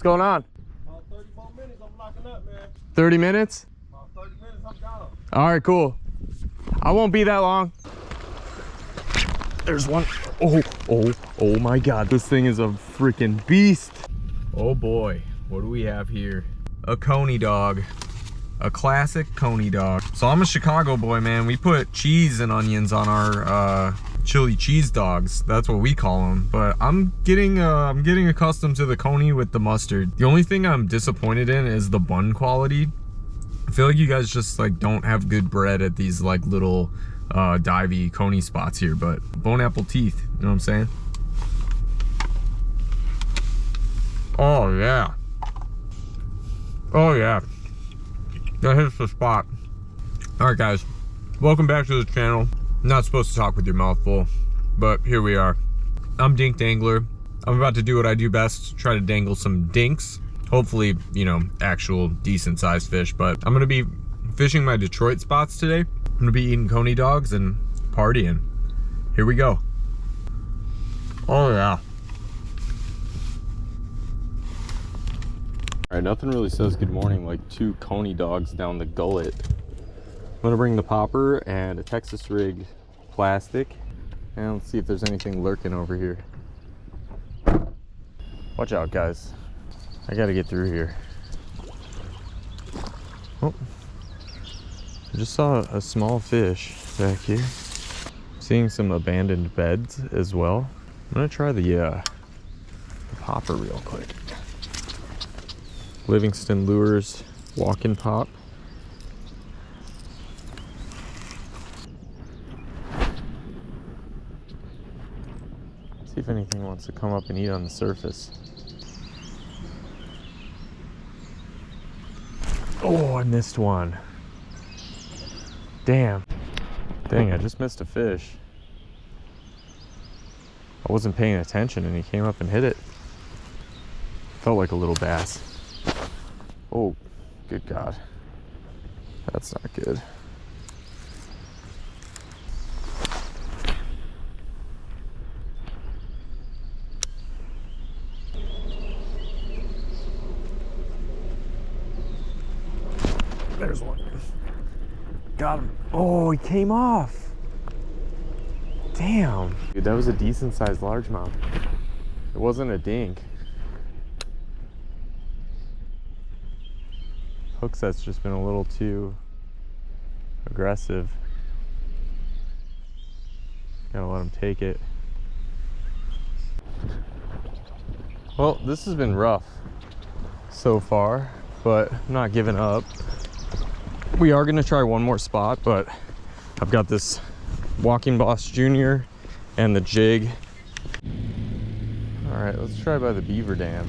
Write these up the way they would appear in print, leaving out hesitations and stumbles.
What's going on? 30 more minutes, I'm locking up, man. 30 minutes? 30 minutes, I'm gone. All right, cool. I won't be that long. There's one. Oh my God. This thing is a freaking beast. Oh boy, what do we have here? A coney dog. A classic coney dog. So I'm a Chicago boy, man. We put cheese and onions on our chili cheese dogs. That's what we call them. But I'm getting accustomed to the coney with the mustard. The only thing I'm disappointed in is the bun quality. I feel like you guys just like don't have good bread at these like little divey coney spots here, but bone apple teeth, you know what I'm saying? Oh yeah. Oh yeah. That hits the spot. All right, guys, welcome back to the channel. Not supposed to talk with your mouth full, but here we are. I'm Dink Dangler. I'm about to do what I do best, try to dangle some dinks. Hopefully, you know, actual decent sized fish, but I'm gonna be fishing my Detroit spots today. I'm gonna be eating coney dogs and partying. Here we go. Oh yeah. All right, nothing really says good morning like 2 coney dogs down the gullet. I'm gonna bring the popper and a Texas rig plastic, and let's see if there's anything lurking over here. Watch out, guys. I gotta get through here. Oh, I just saw a small fish back here. Seeing some abandoned beds as well. I'm gonna try the popper real quick. Livingston Lures walk-in pop. See if anything wants to come up and eat on the surface. Oh, I missed one. Damn. Dang, I just missed a fish. I wasn't paying attention and he came up and hit it. Felt like a little bass. Oh, good God. That's not good. There's one. Got him. Oh, he came off. Damn. Dude, that was a decent sized largemouth. It wasn't a dink. Hook set's just been a little too aggressive. Gotta let him take it. Well, this has been rough so far, but I'm not giving up. We are gonna try one more spot, but I've got this Walking Boss Junior and the jig. All right, let's try by the beaver dam.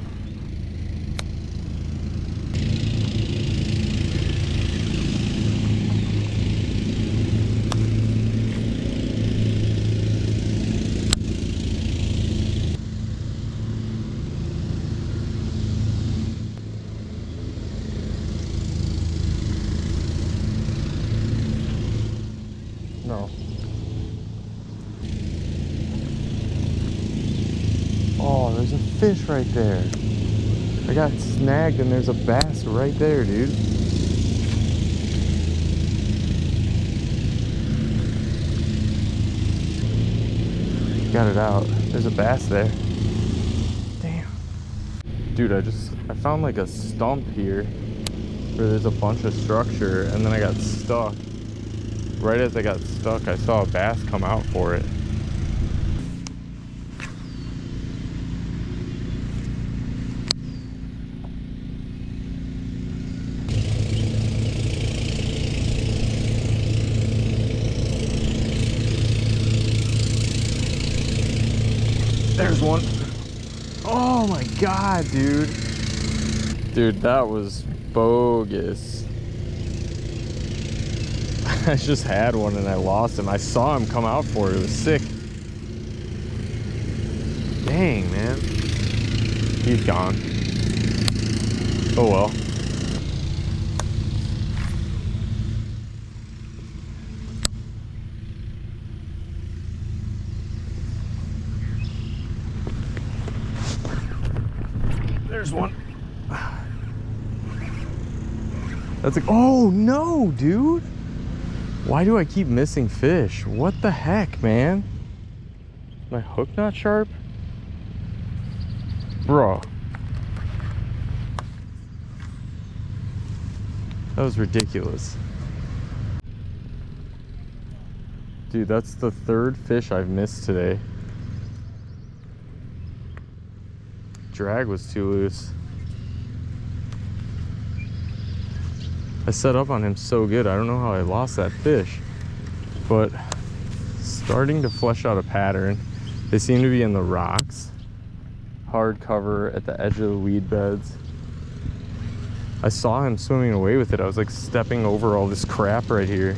No. Oh, there's a fish right there. I got snagged and there's a bass right there, dude. Got it out. There's a bass there. Damn. Dude, I found like a stump here where there's a bunch of structure and then I got stuck. Right as I got stuck, I saw a bass come out for it. There's one. Oh my God, dude. Dude, that was bogus. I just had one and I lost him. I saw him come out for it. It was sick. Dang, man. He's gone. Oh well. There's one. That's like, oh no, dude. Why do I keep missing fish? What the heck, man? My hook not sharp? Bro. That was ridiculous. Dude, that's the third fish I've missed today. Drag was too loose. I set up on him so good. I don't know how I lost that fish, but starting to flesh out a pattern. They seem to be in the rocks. Hard cover at the edge of the weed beds. I saw him swimming away with it. I was like stepping over all this crap right here.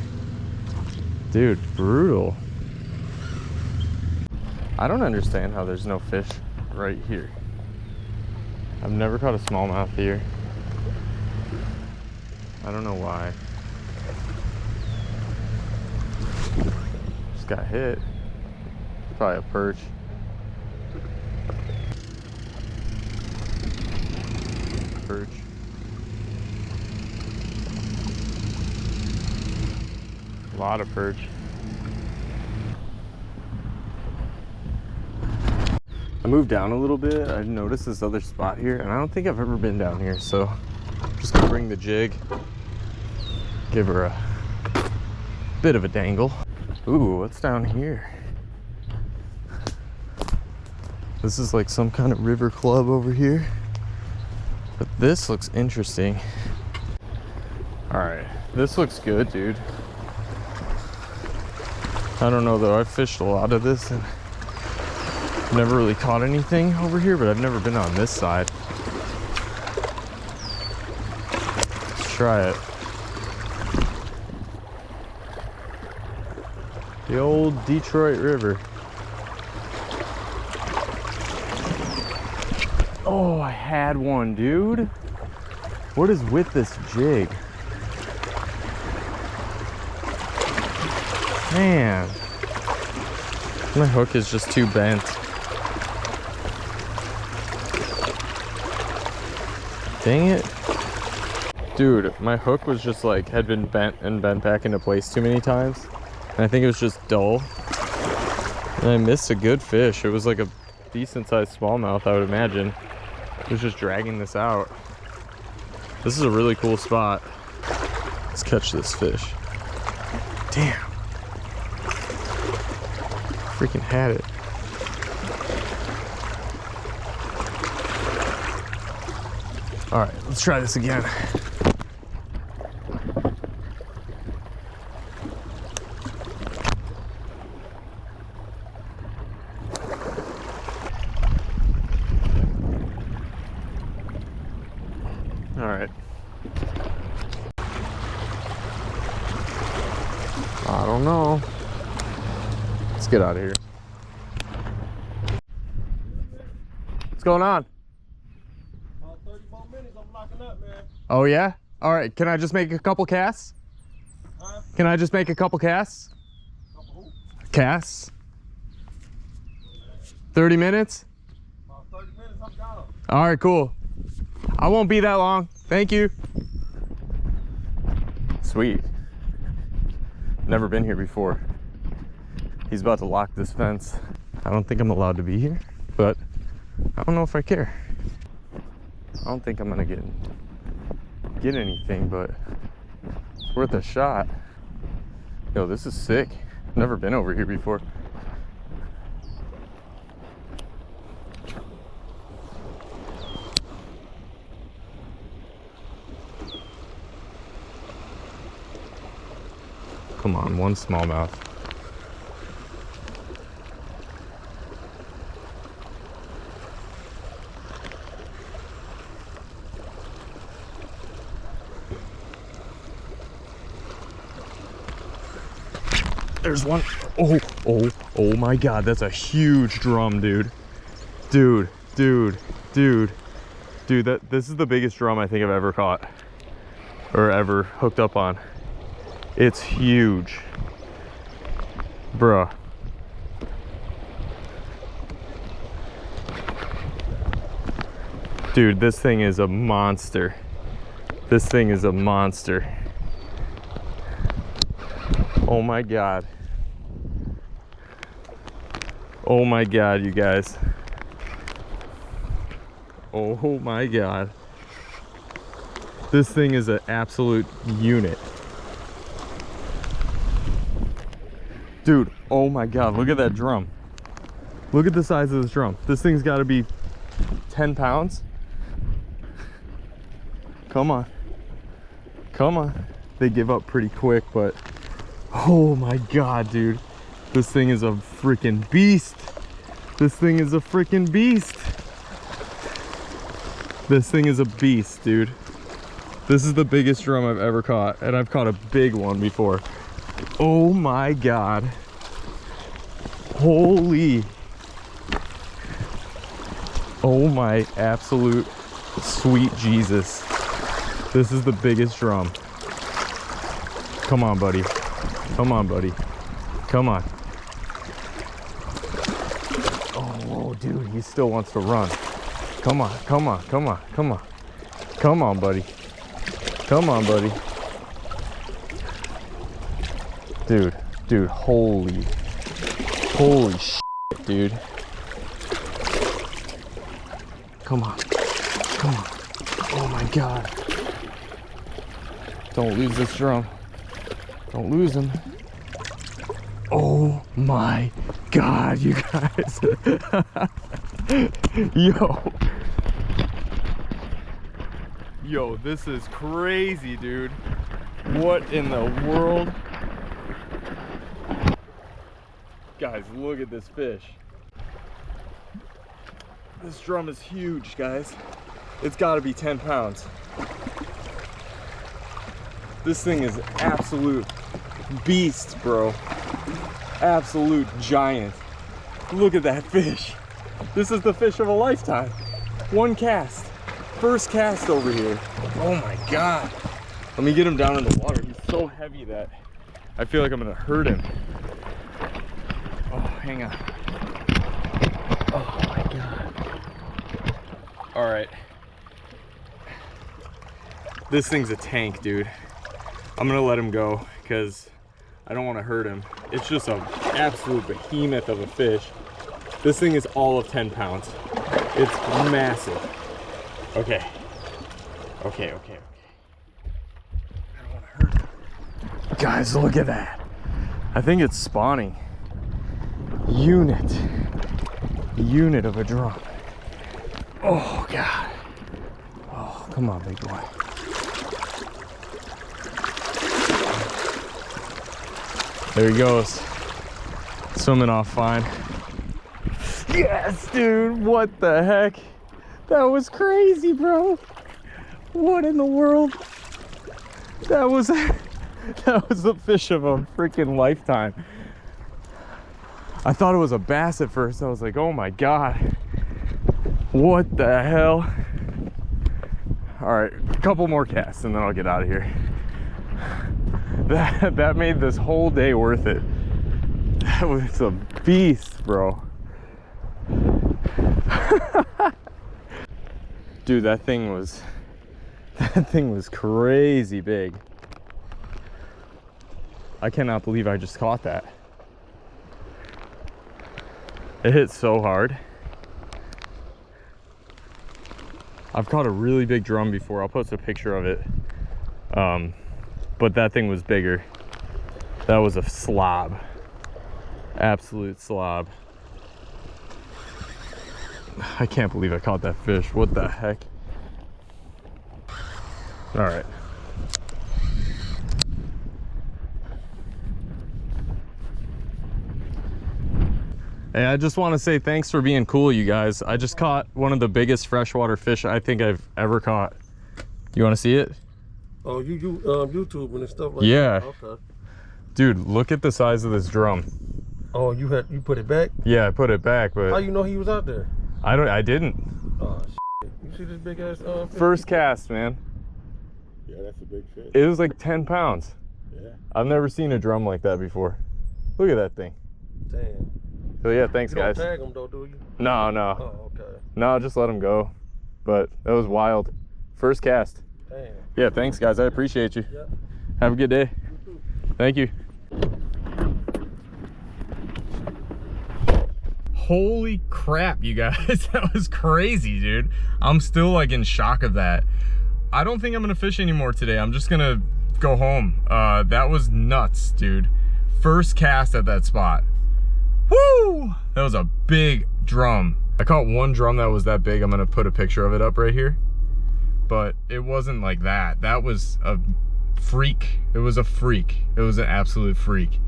Dude, brutal. I don't understand how there's no fish right here. I've never caught a smallmouth here. I don't know why. Just got hit. Probably a perch. Perch. A lot of perch. I moved down a little bit. I noticed this other spot here, and I don't think I've ever been down here, so I'm just gonna bring the jig, give her a bit of a dangle. Ooh, what's down here? This is like some kind of river club over here, but this looks interesting. All right, this looks good, dude. I don't know though, I've fished a lot of this and never really caught anything over here, but I've never been on this side. Let's try it. The old Detroit River. Oh, I had one, dude. What is with this jig? Man, my hook is just too bent. Dang it. Dude, my hook was just like, had been bent and bent back into place too many times. And I think it was just dull. And I missed a good fish. It was like a decent sized smallmouth, I would imagine. It was just dragging this out. This is a really cool spot. Let's catch this fish. Damn. Freaking had it. All right, let's try this again. All right. I don't know. Let's get out of here. What's going on? 30 more minutes, I'm locking up, man. Oh yeah? All right, can I just make a couple casts? Huh? Can I just make a couple casts? Couple who? Casts? 30 minutes? About 30 minutes, I'm gone. All right, cool. I won't be that long. Thank you. Sweet. Never been here before. He's about to lock this fence. I don't think I'm allowed to be here, but I don't know if I care. I don't think I'm gonna get anything, but it's worth a shot. Yo, this is sick. Never been over here before. Come on, one smallmouth. There's one. Oh my God, that's a huge drum, dude. Dude, this is the biggest drum I think I've ever caught or ever hooked up on. It's huge. Bruh. Dude, this thing is a monster. This thing is a monster. Oh my God. Oh my God, you guys. Oh my God. This thing is an absolute unit. Dude, oh my God, look at that drum. Look at the size of this drum. This thing's gotta be 10 pounds. Come on. Come on. They give up pretty quick, but oh my God, dude. This thing is a freaking beast. This thing is a freaking beast. This thing is a beast, dude. This is the biggest drum I've ever caught, and I've caught a big one before. Oh my God. Holy. Oh my absolute sweet Jesus. This is the biggest drum. Come on, buddy. Come on, buddy. Come on. Oh, dude, he still wants to run. Come on, come on, come on, come on. Come on, buddy. Come on, buddy. Dude, holy shit, dude. Come on, come on. Oh my God. Don't lose this drum. Don't lose him. Oh my God, you guys. Yo, this is crazy, dude. What in the world? Guys, look at this fish. This drum is huge, guys. It's gotta be 10 pounds. This thing is absolute beast, bro. Absolute giant. Look at that fish. This is the fish of a lifetime. One cast. First cast over here. Oh my God. Let me get him down in the water. He's so heavy that I feel like I'm gonna hurt him. Oh, hang on. Oh my God. All right. This thing's a tank, dude. I'm gonna let him go because I don't want to hurt him. It's just an absolute behemoth of a fish. This thing is all of 10 pounds. It's massive. Okay. Okay. I don't want to hurt him. Guys, look at that. I think it's spawning. Unit of a drum. Oh God. Oh, come on, big boy. There he goes. Swimming off fine. Yes, dude. What the heck? That was crazy, bro. What in the world? That was the fish of a freaking lifetime. I thought it was a bass at first. I was like, oh my God. What the hell? All right, a couple more casts and then I'll get out of here. That made this whole day worth it. That was a beast, bro. Dude, that thing was crazy big. I cannot believe I just caught that. It hit so hard. I've caught a really big drum before. I'll post a picture of it. But that thing was bigger. That was a slob. Absolute slob. I can't believe I caught that fish. What the heck? All right. Hey, I just want to say thanks for being cool, you guys. I just caught one of the biggest freshwater fish I think I've ever caught. You want to see it? Oh, you YouTube and stuff like yeah. that? Okay. Dude, look at the size of this drum. Oh, you put it back? Yeah, I put it back, but how you know he was out there? I didn't. Oh shit. You see this big ass fish? First cast, man. Yeah, that's a big fish. It was like 10 pounds. Yeah. I've never seen a drum like that before. Look at that thing. Damn. So yeah, thanks you don't guys. tag him though, do you? No. Oh, okay. No, just let him go. but that was wild. First cast. Damn. Yeah, thanks guys. I appreciate you. Yep. Have a good day. Thank you. Holy crap, you guys. That was crazy, dude. I'm still like in shock of that. I don't think I'm gonna fish anymore today. I'm just gonna go home. That was nuts, dude. First cast at that spot. Woo! That was a big drum. I caught one drum that was that big. I'm gonna put a picture of it up right here. But it wasn't like that. That was a freak. It was a freak. It was an absolute freak.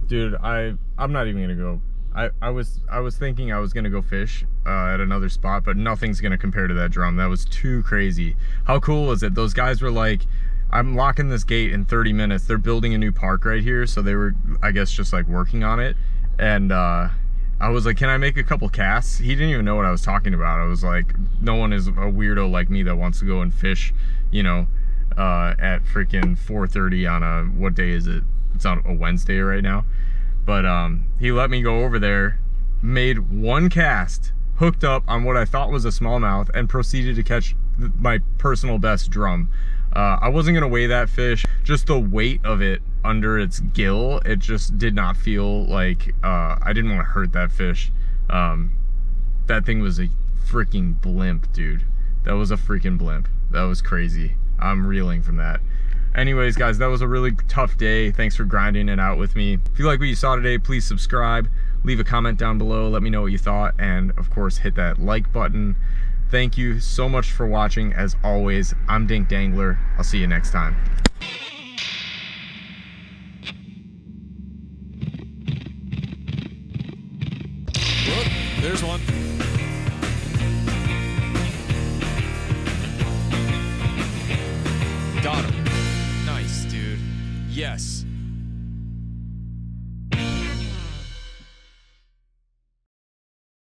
Dude, I'm not even gonna go. I was thinking I was gonna go fish at another spot, but nothing's gonna compare to that drum. That was too crazy. How cool was it? Those guys were like, I'm locking this gate in 30 minutes. They're building a new park right here, so they were, I guess, just like working on it. And I was like, can I make a couple casts? He didn't even know what I was talking about. I was like, no one is a weirdo like me that wants to go and fish, you know, at freaking 4:30 on a, what day is it? It's on a Wednesday right now. But he let me go over there, made one cast, hooked up on what I thought was a smallmouth, and proceeded to catch my personal best drum. I wasn't gonna weigh that fish. Just the weight of it under its gill, it just did not feel like, I didn't want to hurt that fish. That thing was a freaking blimp, dude. That was a freaking blimp. That was crazy. I'm reeling from that. Anyways, guys, that was a really tough day. Thanks for grinding it out with me. If you like what you saw today, please subscribe, leave a comment down below, let me know what you thought, and of course, hit that like button. Thank you so much for watching. As always, I'm Dink Dangler. I'll see you next time. Look, there's one. Got him. Nice, dude. Yes.